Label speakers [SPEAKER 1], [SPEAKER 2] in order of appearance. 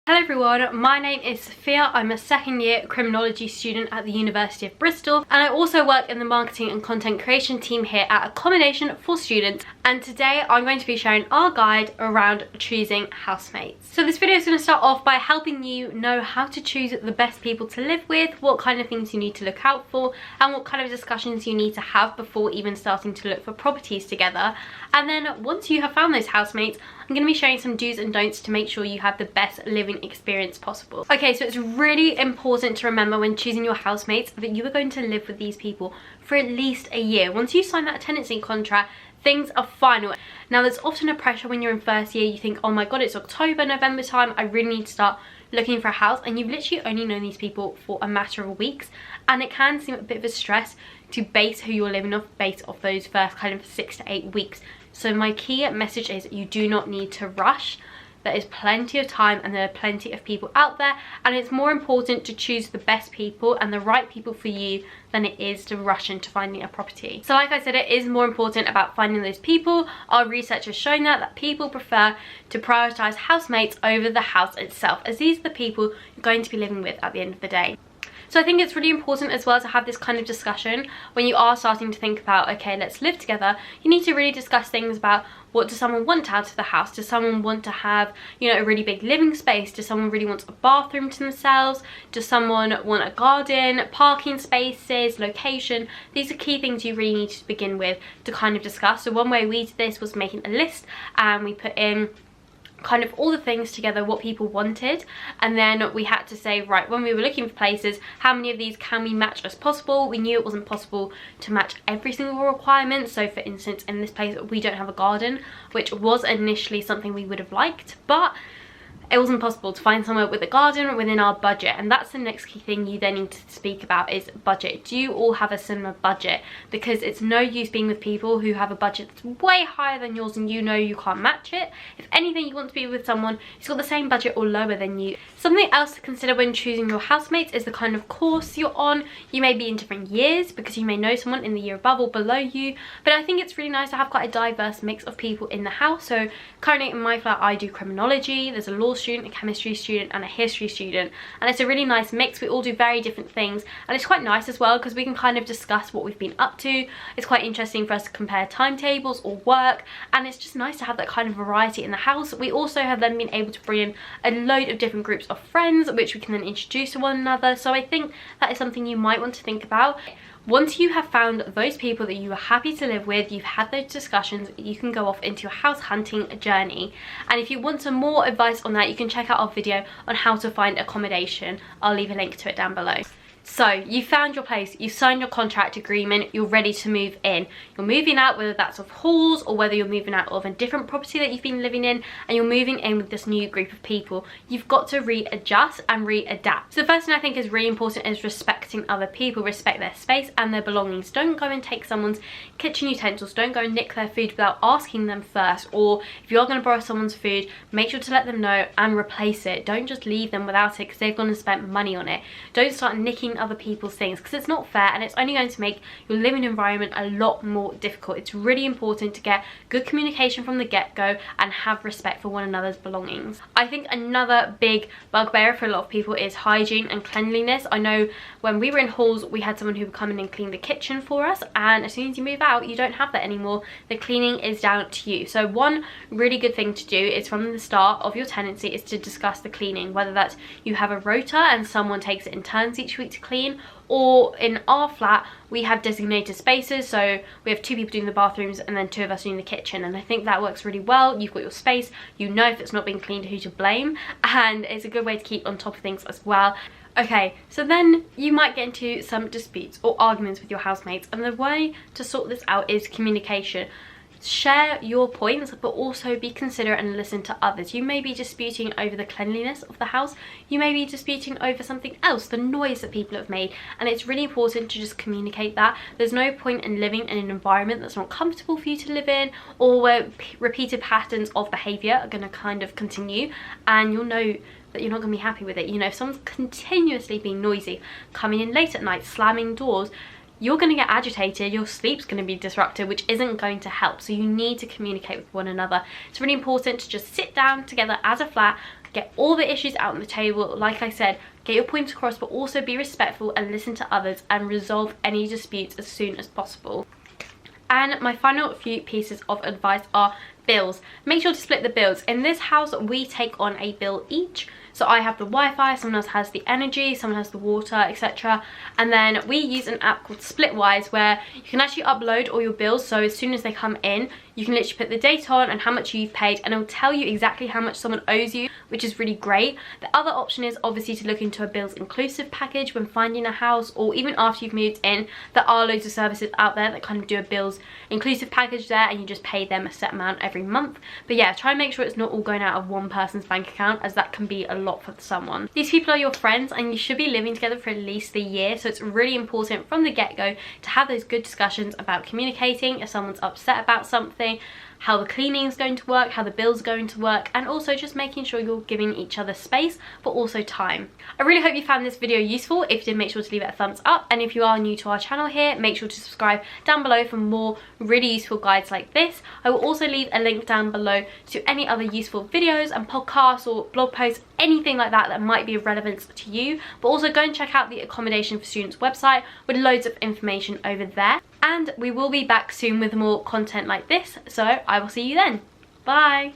[SPEAKER 1] Hello everyone, my name is Sophia. I'm a second year criminology student at the University of Bristol, and I also work in the marketing and content creation team here at Accommodation for students. And today I'm going to be sharing our guide around choosing housemates. So this video is going to start off by helping you know how to choose the best people to live with, what kind of things you need to look out for, and what kind of discussions you need to have before even starting to look for properties together. And then once you have found those housemates, I'm going to be showing some do's and don'ts to make sure you have the best living experience possible. Okay, so it's really important to remember when choosing your housemates that you are going to live with these people for at least a year. Once you sign that tenancy contract, things are final. Now there's often a pressure when you're in first year. You think, oh my god, it's October, November time, I really need to start looking for a house, and you've literally only known these people for a matter of weeks, and it can seem a bit of a stress to base who you're living off based off those first kind of 6 to 8 weeks. So my key message is you do not need to rush. There is plenty of time and there are plenty of people out there, and it's more important to choose the best people and the right people for you than it is to rush into finding a property. So like I said, it is more important about finding those people. Our research has shown that people prefer to prioritize housemates over the house itself, as these are the people you're going to be living with at the end of the day. So I think it's really important as well to have this kind of discussion when you are starting to think about, okay, let's live together. You need to really discuss things about, what does someone want out of the house? Does someone want to have, you know, a really big living space? Does someone really want a bathroom to themselves? Does someone want a garden, parking spaces, location? These are key things you really need to begin with to kind of discuss. So one way we did this was making a list, and we put in kind of all the things together, what people wanted, and then we had to say, right, when we were looking for places, how many of these can we match as possible? We knew it wasn't possible to match every single requirement. So for instance, in this place we don't have a garden, which was initially something we would have liked, but it wasn't possible to find somewhere with a garden within our budget. And that's the next key thing you then need to speak about, is budget. Do you all have a similar budget? Because it's no use being with people who have a budget that's way higher than yours and you know you can't match it. If anything, you want to be with someone who's got the same budget or lower than you. Something else to consider when choosing your housemates is the kind of course you're on. You may be in different years because you may know someone in the year above or below you, but I think it's really nice to have quite a diverse mix of people in the house. So currently in my flat I do criminology, there's a law student, a chemistry student, and a history student, and it's a really nice mix. We all do very different things, and it's quite nice as well because we can kind of discuss what we've been up to. It's quite interesting for us to compare timetables or work, and it's just nice to have that kind of variety in the house. We also have then been able to bring in a load of different groups of friends which we can then introduce to one another. So I think that is something you might want to think about. Once you have found those people that you are happy to live with, you've had those discussions, you can go off into a house hunting journey. And if you want some more advice on that, you can check out our video on how to find accommodation. I'll leave a link to it down below. So you found your place, you signed your contract agreement, you're ready to move in. You're moving out, whether that's of halls or whether you're moving out of a different property that you've been living in, and you're moving in with this new group of people. You've got to readjust and readapt. So the first thing I think is really important is respecting other people, respect their space and their belongings. Don't go and take someone's kitchen utensils, don't go and nick their food without asking them first, or if you're going to borrow someone's food, make sure to let them know and replace it. Don't just leave them without it because they've gone and spent money on it. Don't start nicking other people's things because it's not fair, and it's only going to make your living environment a lot more difficult. It's really important to get good communication from the get-go and have respect for one another's belongings. I think another big bugbear for a lot of people is hygiene and cleanliness. I know when we were in halls we had someone who would come in and clean the kitchen for us, and as soon as you move out you don't have that anymore. The cleaning is down to you. So one really good thing to do is from the start of your tenancy is to discuss the cleaning, whether that's you have a rota and someone takes it in turns each week to clean, or in our flat we have designated spaces, so we have 2 people doing the bathrooms and then 2 of us doing the kitchen, and I think that works really well. You've got your space, you know if it's not being cleaned who to blame, and it's a good way to keep on top of things as well. Okay, so then you might get into some disputes or arguments with your housemates, and the way to sort this out is communication. Share your points, but also be considerate and listen to others. You may be disputing over the cleanliness of the house, you may be disputing over something else, the noise that people have made, and it's really important to just communicate that. There's no point in living in an environment that's not comfortable for you to live in, or where repeated patterns of behaviour are going to kind of continue, and you'll know that you're not going to be happy with it. You know, if someone's continuously being noisy, coming in late at night, slamming doors, you're going to get agitated, your sleep's going to be disrupted, which isn't going to help. So you need to communicate with one another. It's really important to just sit down together as a flat, get all the issues out on the table. Like I said, get your points across, but also be respectful and listen to others and resolve any disputes as soon as possible. And my final few pieces of advice are bills. Make sure to split the bills. In this house, we take on a bill each. So I have the Wi-Fi, someone else has the energy, someone has the water, etc. And then we use an app called Splitwise where you can actually upload all your bills. So as soon as they come in, you can literally put the date on and how much you've paid, and it'll tell you exactly how much someone owes you, which is really great. The other option is obviously to look into a bills inclusive package when finding a house, or even after you've moved in. There are loads of services out there that kind of do a bills inclusive package there, and you just pay them a set amount every month. But yeah, try and make sure it's not all going out of one person's bank account, as that can be a lot for someone. These people are your friends and you should be living together for at least a year, so it's really important from the get-go to have those good discussions about communicating if someone's upset about something, how the cleaning is going to work, how the bills are going to work, and also just making sure you're giving each other space but also time. I really hope you found this video useful. If you did, make sure to leave it a thumbs up, and if you are new to our channel here, make sure to subscribe down below for more really useful guides like this. I will also leave a link down below to any other useful videos and podcasts or blog posts, anything like that that might be of relevance to you. But also go and check out the Accommodation for Students website with loads of information over there. And we will be back soon with more content like this, so I will see you then. Bye!